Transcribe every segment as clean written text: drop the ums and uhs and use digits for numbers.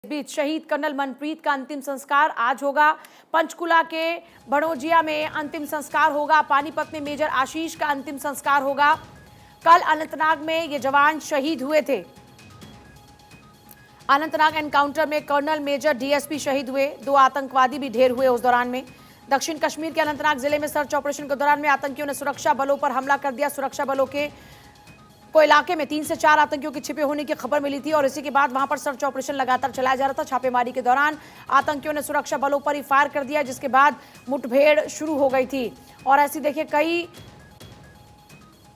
बीच शहीद कर्नल मनप्रीत का अंतिम संस्कार आज होगा। पंचकुला के भड़ोजिया में अंतिम संस्कार होगा। पानीपत में मेजर आशीष का अंतिम संस्कार होगा। कल अनंतनाग में ये जवान शहीद हुए थे। अनंतनाग एनकाउंटर में कर्नल मेजर डीएसपी शहीद हुए। 2 आतंकवादी भी ढेर हुए उस दौरान में। दक्षिण कश्मीर के अनंतनाग जिले में सर्च ऑपरेशन के दौरान में आतंकियों ने सुरक्षा बलों पर हमला कर दिया। सुरक्षा बलों को इलाके में 3 से 4 आतंकियों के छिपे होने की खबर मिली थी और इसी के बाद वहां पर सर्च ऑपरेशन लगातार चलाया जा रहा था। छापेमारी के दौरान आतंकियों ने सुरक्षा बलों पर ही फायर कर दिया, जिसके बाद मुठभेड़ शुरू हो गई थी। और ऐसी देखिए कई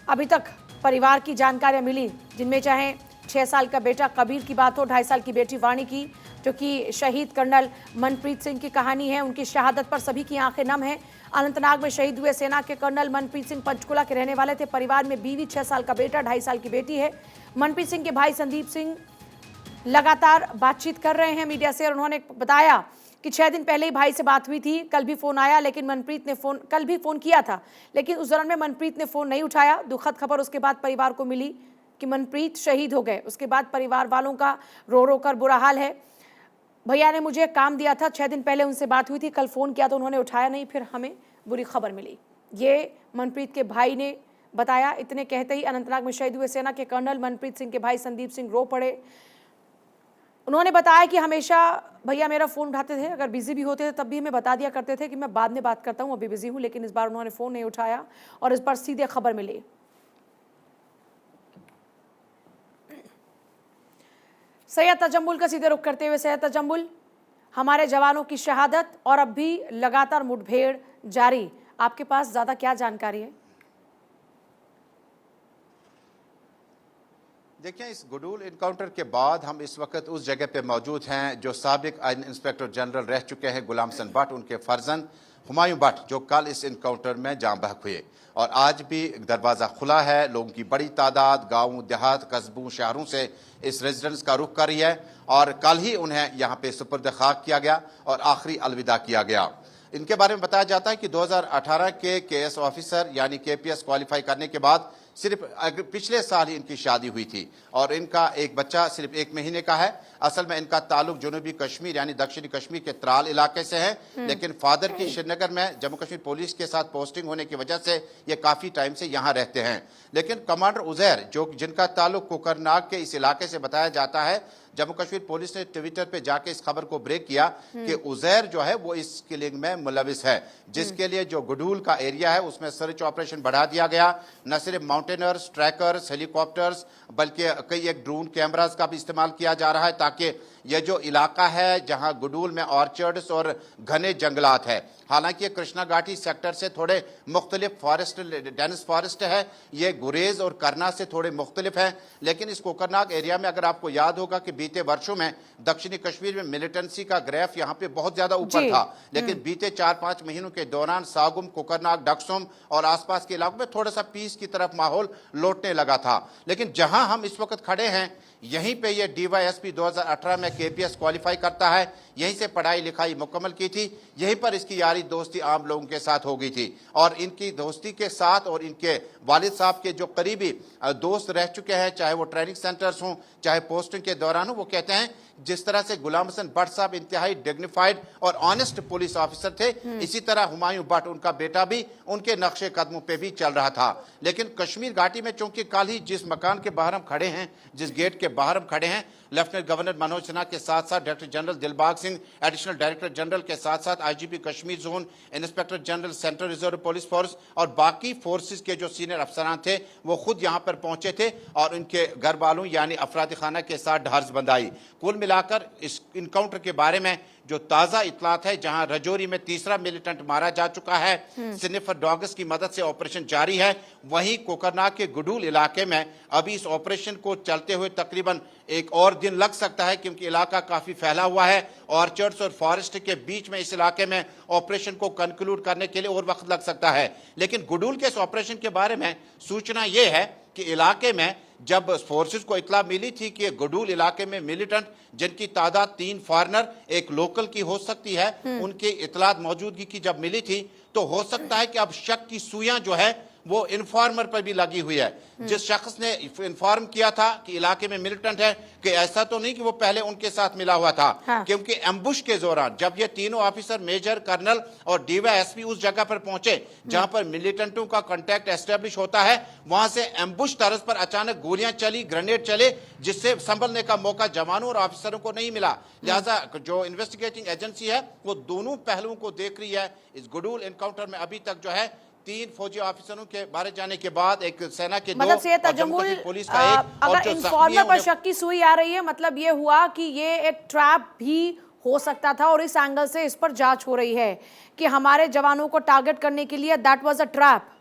अभी तक परिवार की जानकारियां मिली, जिनमें चाहे 6 साल का बेटा कबीर की बात हो, 2.5 साल की बेटी वाणी की, जो कि शहीद कर्नल मनप्रीत सिंह की कहानी है। उनकी शहादत पर सभी की आंखें नम हैं। अनंतनाग में शहीद हुए सेना के कर्नल मनप्रीत सिंह पंचकुला के रहने वाले थे। परिवार में बीवी, 6 साल का बेटा, 2.5 साल की बेटी है। मनप्रीत सिंह के भाई संदीप सिंह लगातार बातचीत कर रहे हैं मीडिया से और उन्होंने बताया कि 6 दिन पहले ही भाई से बात हुई थी। कल भी फोन आया, लेकिन मनप्रीत ने कल भी फोन किया था, लेकिन उस दौरान में मनप्रीत ने फोन नहीं उठाया। दुखद खबर उसके बाद परिवार को मिली कि मनप्रीत शहीद हो गए। उसके बाद परिवार वालों का रो रो कर बुरा हाल है। भैया ने मुझे काम दिया था, 6 दिन पहले उनसे बात हुई थी, कल फ़ोन किया तो उन्होंने उठाया नहीं, फिर हमें बुरी खबर मिली। ये मनप्रीत के भाई ने बताया। इतने कहते ही अनंतनाग में शहीद हुए सेना के कर्नल मनप्रीत सिंह के भाई संदीप सिंह रो पड़े। उन्होंने बताया कि हमेशा भैया मेरा फ़ोन उठाते थे, अगर बिजी भी होते थे तब भी हमें बता दिया करते थे कि मैं बाद में बात करता हूँ, अभी बिजी हूँ, लेकिन इस बार उन्होंने फ़ोन नहीं उठाया और इस बार सीधे खबर मिली। सैयद तजम्मुल का सीधे रुख करते हुए, सैयद तजम्मुल, हमारे जवानों की शहादत और अब भी लगातार मुठभेड़ जारी, आपके पास ज्यादा क्या जानकारी है? देखिए, इस गुडूल इनकाउंटर के बाद हम इस वक्त उस जगह पे मौजूद हैं जो साबिक इंस्पेक्टर जनरल रह चुके हैं गुलाम हसन भट्ट, उनके फर्जंद हुमायूं भट्ट, जो कल इस इनकाउंटर में जाँ बहक हुए। और आज भी दरवाज़ा खुला है। लोगों की बड़ी तादाद गाँव, देहात, कस्बों, शहरों से इस रेजिडेंस का रुख कर रही है और कल ही उन्हें यहाँ पे सुपुर्द खाक किया गया और आखिरी अलविदा किया गया। इनके बारे में बताया जाता है कि 2018 के केएस ऑफिसर यानी केपीएस क्वालिफाई करने के बाद सिर्फ पिछले साल ही इनकी शादी हुई थी और इनका एक बच्चा सिर्फ 1 महीने का है। असल में इनका ताल्लुक जनूबी कश्मीर यानी दक्षिणी कश्मीर के त्राल इलाके से है, लेकिन फादर की श्रीनगर में जम्मू कश्मीर पुलिस के साथ पोस्टिंग होने की वजह से ये काफी टाइम से यहाँ रहते हैं। लेकिन कमांडर उजैर, जो जिनका ताल्लुक कोकरनाग के इस इलाके से बताया जाता है, जम्मू कश्मीर पुलिस ने ट्विटर पे जाके इस खबर को ब्रेक किया कि उजैर जो है वो इस किलिंग में मुलविस है, जिसके लिए जो गुडूल का एरिया है उसमें सर्च ऑपरेशन बढ़ा दिया गया। न सिर्फ माउंटेनर्स, ट्रैकर्स, हेलीकॉप्टर्स, बल्कि कई एक ड्रोन कैमरास का भी इस्तेमाल किया जा रहा है ताकि यह जो इलाका है जहां गुडूल में ऑर्चर्ड्स और घने जंगलात है, हालांकि कृष्णा घाटी सेक्टर से थोड़े मुख्तलिफ फॉरेस्ट, डेंस फॉरेस्ट है, ये गुरेज और करना से थोड़े मुख्तलिफ है। लेकिन इस कोकरनाग एरिया में अगर आपको याद होगा कि बीते वर्षों में दक्षिणी कश्मीर में मिलिटेंसी का ग्राफ यहाँ पे बहुत ज्यादा ऊपर था, लेकिन बीते 4-5 महीनों के दौरान सागुम, कोकरनाग, डक्सुम और आसपास के इलाकों में थोड़ा सा पीस की तरफ माहौल लौटने लगा था। लेकिन जहां हम इस वक्त खड़े हैं यहीं पे ये डीवाईएसपी 2018 में केपीएस क्वालिफाई करता है, यहीं से पढ़ाई लिखाई मुकम्मल की थी, यहीं पर इसकी यारी दोस्ती आम लोगों के साथ हो गई थी। और इनकी दोस्ती के साथ और इनके वालिद साहब के जो करीबी दोस्त रह चुके हैं, चाहे वो ट्रेनिंग सेंटर्स हों, चाहे पोस्टिंग के दौरान हो, वो कहते हैं जिस तरह से गुलाम हसन भट्ट साहब इंतहाई डिग्निफाइड और ऑनेस्ट पुलिस ऑफिसर थे, इसी तरह हुमायूं भट्ट, उनका बेटा भी उनके नक्शे कदमों पे भी चल रहा था। लेकिन कश्मीर घाटी में चूंकि कल ही जिस मकान के बाहर हम खड़े हैं, जिस गेट के बाहर हम खड़े हैं, लेफ्टिनेंट गवर्नर मनोज सिन्हा के साथ साथ director general Dilbag Singh, additional director general के साथ साथ IGP Kashmir zone, inspector general central reserve police force और बाकी फोर्सेस के जो सीनियर अफसरान थे वो खुद यहाँ पर पहुंचे थे और उनके घर वालों यानी अफराद खाना के साथ ढार्स बंधाई। कुल मिलाकर इस इनकाउंटर के बारे में जो ताजा इतलात है, जहां रजौरी में 3रा मिलिटेंट मारा जा चुका है, स्निफर डॉग्स की मदद से ऑपरेशन जारी है, वहीं कोकरनाग के गुडूल इलाके में अभी इस ऑपरेशन को चलते हुए तकरीबन 1 और दिन लग सकता है, क्योंकि इलाका काफी फैला हुआ है। ऑर्चर्ड्स और फॉरेस्ट के बीच में इस इलाके में ऑपरेशन को कंक्लूड करने के लिए और वक्त लग सकता है। लेकिन गुडूल के इस ऑपरेशन के बारे में सूचना यह है कि इलाके में जब फोर्सेस को इतला मिली थी कि गुडूल इलाके में मिलिटेंट, जिनकी तादाद 3 फॉरनर, 1 लोकल की हो सकती है, उनकी इतलात मौजूदगी की जब मिली थी, तो हो सकता है कि अब शक की सुइयां जो है वो इन्फॉर्मर पर भी लगी हुई है। जिस शख्स ने इन्फॉर्म किया था कि इलाके में मिलिटेंट है, कि ऐसा तो नहीं कि वो पहले उनके साथ मिला हुआ था। हाँ। क्योंकि एम्बुश के दौरान जब ये तीनों ऑफिसर, मेजर, कर्नल और डीवाईएसपी उस जगह पर पहुंचे जहां पर मिलिटेंटों का कांटेक्ट एस्टेब्लिश होता है, वहां से एम्बुश तर्ज पर अचानक गोलियां चली, ग्रेनेड चले, जिससे संभलने का मौका जवानों और ऑफिसरों को नहीं मिला। लिहाजा जो इन्वेस्टिगेटिंग एजेंसी है वो दोनों पहलुओं को देख रही है। इस गुडूल एनकाउंटर में अभी तक जो है 3 फौजी ऑफिसरों के मारे जाने के बाद एक सेना के 2 मतलब से और जम्मू कश्मीर पुलिस का 1 और अगर जो इन्फॉर्मर पर शक की सुई आ रही है, मतलब ये हुआ कि ये एक ट्रैप भी हो सकता था और इस एंगल से इस पर जांच हो रही है कि हमारे जवानों को टारगेट करने के लिए दैट वाज अ ट्रैप।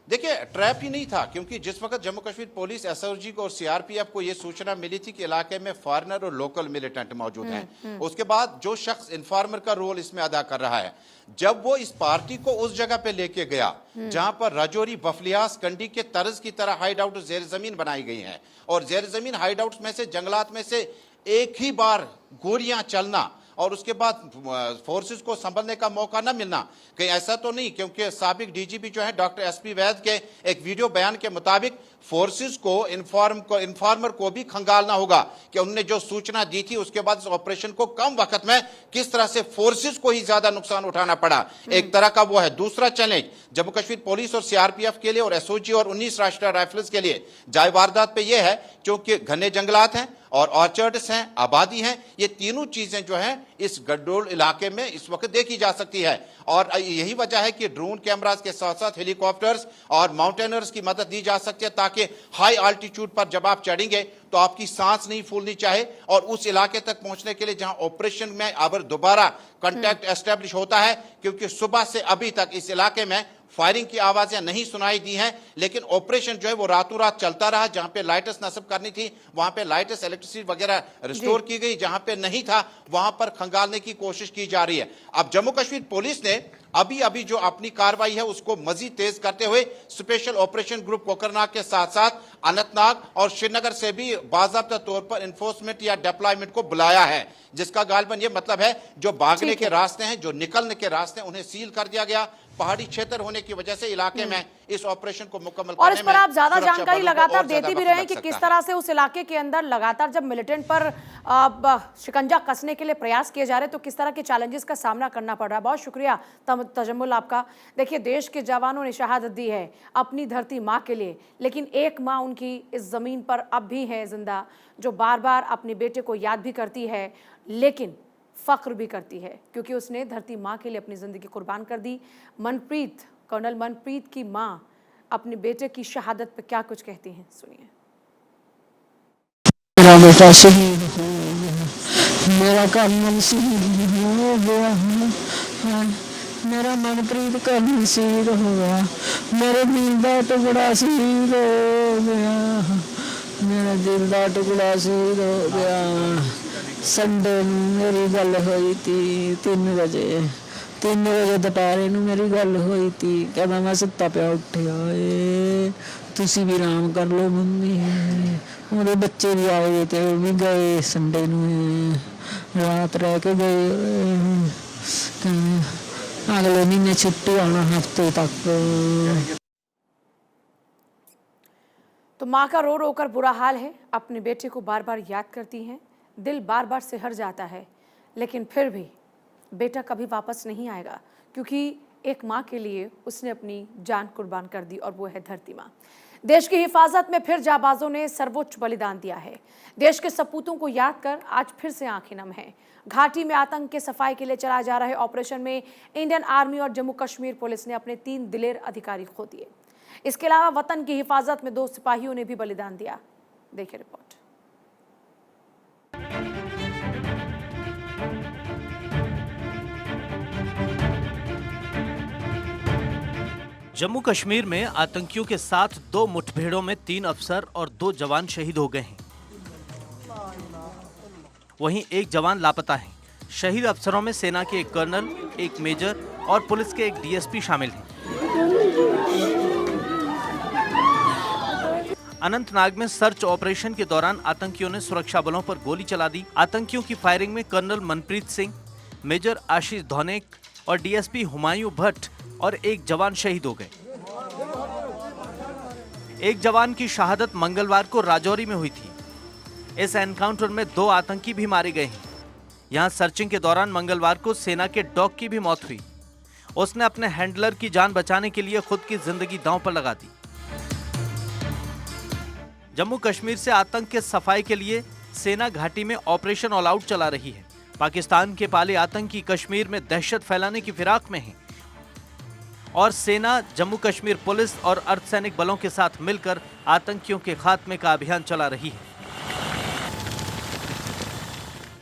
देखिए, ट्रैप ही नहीं था, क्योंकि जिस वक्त जम्मू कश्मीर पुलिस, एसओजी को और सीआरपीएफ को यह सूचना मिली थी कि इलाके में फॉरेनर और लोकल मिलिटेंट मौजूद हैं, उसके बाद जो शख्स इन्फॉर्मर का रोल इसमें अदा कर रहा है, जब वो इस पार्टी को उस जगह पे लेके गया जहां पर राजौरी, बफलियास, कंडी के तर्ज की तरह हाइड आउट जेर जमीन बनाई गई हैं, और जेर जमीन हाइड आउट में से, जंगलात में से एक ही बार गोलियां चलना और उसके बाद फोर्सेस को संभलने का मौका न मिलना, कहीं ऐसा तो नहीं? क्योंकि साबिक डीजीपी जो है डॉक्टर एसपी वैद के एक वीडियो बयान के मुताबिक फोर्सेस को इन्फॉर्मर को भी खंगालना होगा कि उन्होंने जो सूचना दी थी उसके बाद इस ऑपरेशन को कम वक्त में किस तरह से फोर्सेस को ही ज्यादा नुकसान उठाना पड़ा। एक तरह का वो है। दूसरा चैलेंज जम्मू कश्मीर पुलिस और सीआरपीएफ के लिए और एसओजी और 19 राष्ट्रीय राइफल्स के लिए जाय वारदात पे यह है, क्योंकि घने जंगलात हैं और ऑर्चर्ड्स हैं, आबादी हैं, ये तीनों चीजें जो हैं इस गड्डोल इलाके में इस वक्त देखी जा सकती है। और यही वजह है कि ड्रोन कैमरास के साथ साथ हेलीकॉप्टर्स और माउंटेनर्स की मदद दी जा सकती है, ताकि हाई आल्टीट्यूड पर जब आप चढ़ेंगे तो आपकी सांस नहीं फूलनी चाहिए, और उस इलाके तक पहुंचने के लिए जहां ऑपरेशन में अगर दोबारा कांटेक्ट एस्टेब्लिश होता है, क्योंकि सुबह से अभी तक इस इलाके में फायरिंग की आवाजें नहीं सुनाई दी हैं, लेकिन ऑपरेशन जो है वो रातों रात चलता रहा। जहां पे लाइट्स नस्ब करनी थी वहां पे लाइट्स, इलेक्ट्रिसिटी वगैरह रिस्टोर की गई, जहां पे नहीं था वहां पर खंगालने की कोशिश की जा रही है। अब जम्मू कश्मीर पुलिस ने अभी जो अपनी कार्रवाई है उसको मजीद तेज करते हुए स्पेशल ऑपरेशन ग्रुप कोकरनाग के साथ साथ अनंतनाग और श्रीनगर से भी बाकायदा तौर पर इन्फोर्समेंट या डिप्लॉयमेंट को बुलाया है, जिसका गालिबन ये मतलब है जो भागने के रास्ते हैं, जो निकलने के रास्ते हैं, उन्हें सील कर दिया गया। पहाड़ी क्षेत्र होने की वजह से इलाके में इस ऑपरेशन को मुकम्मल और इस पर आप ज्यादा सुरक्षा जानकारी बलों को लगातार और ज्यादा देती भी वक्त रहे लग कि सकता किस है। तरह से उस इलाके के अंदर लगातार जब मिलिटेंट पर शिकंजा कसने के लिए प्रयास किए जा रहे तो किस तरह के चैलेंजेस का सामना करना पड़ रहा है। बहुत शुक्रिया तजम्मुल आपका। देखिए, देश के जवानों ने शहादत दी है अपनी धरती माँ के लिए, लेकिन एक माँ उनकी इस जमीन पर अब भी है जिंदा, जो बार बार अपने बेटे को याद भी करती है, लेकिन फख्र भी करती है, क्योंकि उसने धरती माँ के लिए अपनी जिंदगी कुर्बान कर दी। मनप्रीत, कर्नल मनप्रीत की माँ अपने बेटे की शहादत पर क्या कुछ कहती हैं, सुनिए। मेरा बेटा शहीद हो गया, मेरा कर्नल शहीद हो गया है, मेरा मनप्रीत कर्नल शहीद हो गया, मेरे दिल का टुकड़ा शहीद हो गया, मेरा दिल का टुकड़ा शहीद हो गया। संडे मेरी गल हुई थी 3 वजे दोपहर मेरी गल हुई थी, कहना मैं सुता पिया उठिया तुसी भी आराम कर लो मम्मी, ਉਹਦੇ ਬੱਚੇ ਵੀ ਆਏ ਤੇ ਉਹ ਵੀ ਗਏ ਸੰਡੇ ਨੂੰ ਰਾਤ ਰਹਿ ਕੇ ਗਏ, ਅਗਲੇ ਮਹੀਨੇ ਛੁੱਟੀ ਆਉਣਾ ਹਫਤੇ तक। तो माँ का रो रो कर बुरा हाल है, अपने बेटे को बार बार याद करती हैं, दिल बार बार सिहर जाता है, लेकिन फिर भी बेटा कभी वापस नहीं आएगा, क्योंकि एक माँ के लिए उसने अपनी जान कुर्बान कर दी और वो है धरती माँ। देश की हिफाजत में फिर जाबाजों ने सर्वोच्च बलिदान दिया है। देश के सपूतों को याद कर आज फिर से आंखें नम हैं। घाटी में आतंक के सफाई के लिए चलाए जा रहे ऑपरेशन में इंडियन आर्मी और जम्मू कश्मीर पुलिस ने अपने 3 दिलेर अधिकारी खो दिए। इसके अलावा वतन की हिफाजत में 2 सिपाहियों ने भी बलिदान दिया। देखिए रिपोर्ट। जम्मू कश्मीर में आतंकियों के साथ 2 मुठभेड़ों में 3 अफसर और 2 जवान शहीद हो गए हैं। वहीं 1 जवान लापता है। शहीद अफसरों में सेना के 1 कर्नल, 1 मेजर और पुलिस के 1 डीएसपी शामिल हैं। अनंतनाग में सर्च ऑपरेशन के दौरान आतंकियों ने सुरक्षा बलों पर गोली चला दी। आतंकियों की फायरिंग में कर्नल मनप्रीत सिंह, मेजर आशीष धौनेक और डीएसपी हुमायूं भट्ट और एक जवान शहीद हो गए। एक जवान की शहादत मंगलवार को राजौरी में हुई थी। इस एनकाउंटर में 2 आतंकी भी मारे गए हैं। यहां सर्चिंग के दौरान मंगलवार को सेना के डॉग की भी मौत हुई। उसने अपने हैंडलर की जान बचाने के लिए खुद की जिंदगी दांव पर लगा दी। जम्मू कश्मीर से आतंक के सफाई के लिए सेना घाटी में ऑपरेशन ऑल आउट चला रही है। पाकिस्तान के पाले आतंकी कश्मीर में दहशत फैलाने की फिराक में हैं और सेना जम्मू कश्मीर पुलिस और अर्धसैनिक बलों के साथ मिलकर आतंकियों के खात्मे का अभियान चला रही है।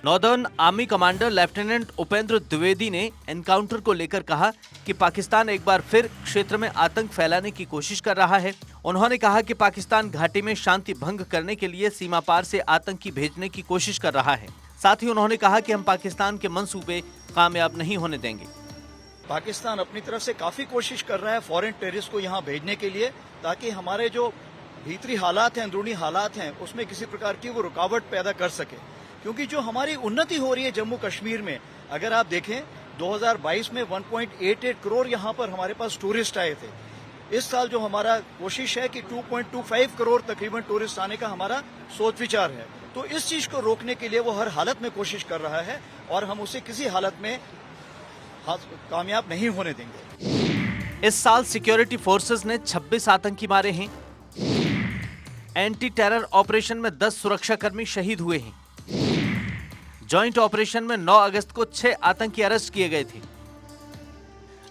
Northern army commander lieutenant Upendra Dwivedi ने एनकाउंटर को लेकर कहा कि पाकिस्तान एक बार फिर क्षेत्र में आतंक फैलाने की कोशिश कर रहा है। उन्होंने कहा कि पाकिस्तान घाटी में शांति भंग करने के लिए सीमा पार से आतंकी भेजने की कोशिश कर रहा है। साथ ही उन्होंने कहा कि हम पाकिस्तान के मंसूबे कामयाब नहीं होने देंगे। पाकिस्तान अपनी तरफ से काफी कोशिश कर रहा है फॉरेन टेररिस्ट को यहाँ भेजने के लिए, ताकि हमारे जो भीतरी हालात हैं, अंदरूनी हालात हैं, उसमें किसी प्रकार की वो रुकावट पैदा कर सके। क्योंकि जो हमारी उन्नति हो रही है जम्मू कश्मीर में, अगर आप देखें 2022 में 1.88 करोड़ यहाँ पर हमारे पास टूरिस्ट आए थे। इस साल जो हमारा कोशिश है कि 2.25 करोड़ तकरीबन टूरिस्ट आने का हमारा सोच विचार है। तो इस चीज को रोकने के लिए वो हर हालत में कोशिश कर रहा है और हम उसे किसी हालत में कामयाब नहीं होने देंगे। इस साल सिक्योरिटी फोर्सेस ने 26 आतंकी मारे हैं। एंटी टेरर ऑपरेशन में 10 सुरक्षाकर्मी शहीद हुए हैं। जॉइंट ऑपरेशन में 9 अगस्त को 6 आतंकी अरेस्ट किए गए थे।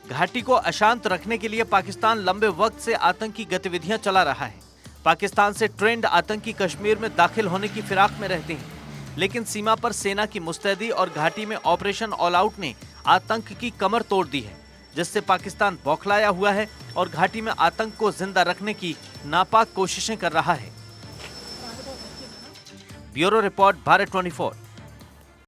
घाटी को अशांत रखने के लिए पाकिस्तान लंबे वक्त से आतंकी गतिविधियां चला रहा है। पाकिस्तान से ट्रेंड आतंकी कश्मीर में दाखिल होने की फिराक में रहते हैं, लेकिन सीमा पर सेना की मुस्तैदी और घाटी में ऑपरेशन ऑल आउट ने आतंक की कमर तोड़ दी है, जिससे पाकिस्तान बौखलाया हुआ है और घाटी में आतंक को जिंदा रखने की नापाक कोशिशें कर रहा है। Bureau report, Bharat 24।